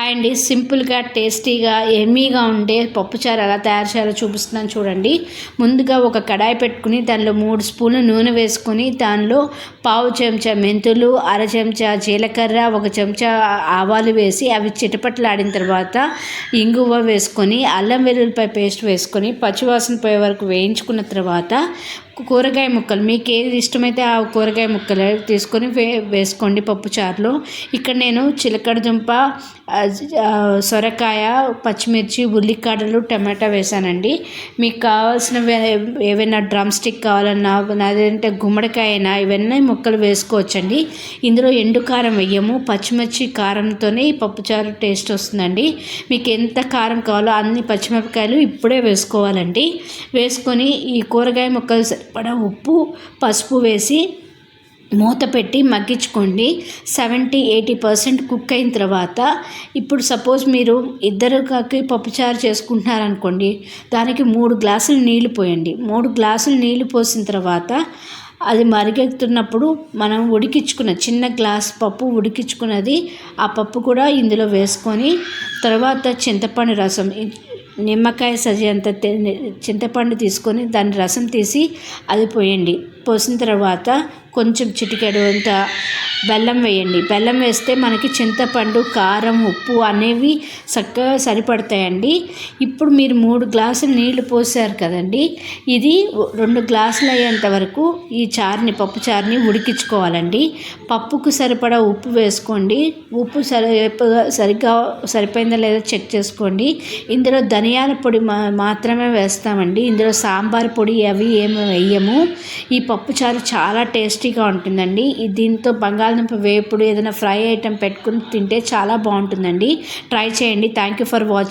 And సింపుల్గా టేస్టీగా ఎమ్మీగా ఉండే పప్పుచారు ఎలా తయారు చేయాలో చూపిస్తున్నాను చూడండి. ముందుగా ఒక కడాయి పెట్టుకుని దానిలో 3 స్పూన్లు నూనె వేసుకొని దానిలో పావు చెంచా మెంతులు, అర చెంచా జీలకర్ర, 1 చెంచా ఆవాలు వేసి అవి చిటపటలాడిన తర్వాత ఇంగువ వేసుకొని అల్లం వెల్లుల్లిపాయ పేస్ట్ వేసుకొని పచ్చివాసన పోయే వరకు వేయించుకున్న తర్వాత కూరగాయ ముక్కలు మీకు ఏది ఇష్టమైతే ఆ కూరగాయ ముక్కలు తీసుకొని వేసుకోండి పప్పుచారులో. ఇక్కడ నేను చిలకడదుంప, సొరకాయ, పచ్చిమిర్చి, ఉల్లికాడలు, టమాటా వేసానండి. మీకు కావాల్సినవి ఏవైనా డ్రమ్ స్టిక్ కావాలన్నా లేదంటే గుమ్మడికాయ అయినా ఇవన్నీ ముక్కలు వేసుకోవచ్చండి. ఇందులో ఎండు కారం వేయము, పచ్చిమిర్చి కారంతోనే ఈ పప్పుచారు టేస్ట్ వస్తుందండి. మీకు ఎంత కారం కావాలో అన్ని పచ్చిమిరపకాయలు ఇప్పుడే వేసుకోవాలండి. వేసుకొని ఈ కూరగాయ ముక్కలు సరిపడా ఉప్పు, పసుపు వేసి మూత పెట్టి మగ్గించుకోండి. 70-80% కుక్ అయిన తర్వాత ఇప్పుడు సపోజ్ మీరు ఇద్దరికి పప్పుచారు చేసుకుంటున్నారనుకోండి, దానికి 3 గ్లాసులు నీళ్లు పోయండి. 3 గ్లాసులు నీళ్లు పోసిన తర్వాత అది మరిగెత్తున్నప్పుడు మనం ఉడికించుకున్న చిన్న గ్లాస్ పప్పు ఉడికించుకున్నది ఆ పప్పు కూడా ఇందులో వేసుకొని తర్వాత చింతపండు రసం, నిమ్మకాయ సజంత చింతపండు తీసుకొని దాని రసం తీసి అది పోయండి. పోసిన తర్వాత కొంచెం చిటికెడు అంత బెల్లం వేయండి. బెల్లం వేస్తే మనకి చింతపండు, కారం, ఉప్పు అనేవి చక్కగా సరిపడతాయండి. ఇప్పుడు మీరు 3 గ్లాసులు నీళ్లు పోసారు కదండి, ఇది 2 గ్లాసులు అయ్యేంత వరకు ఈ పప్పు చారుని ఉడికించుకోవాలండి. పప్పుకు సరిపడా ఉప్పు వేసుకోండి. ఉప్పు సరిగ్గా సరిపోయిందా లేదా చెక్ చేసుకోండి. ఇందులో ధనియాల పొడి మాత్రమే వేస్తామండి. ఇందులో సాంబార్ పొడి అవి ఏమి వేయము. ఈ పప్పు చారు చాలా టేస్టీగా ఉంటుందండి. దీంతో బంగాళదుంప వేపుడు ఏదైనా ఫ్రై ఐటెం పెట్టుకుని తింటే చాలా బాగుంటుందండి. ట్రై చేయండి. Thank you for watching.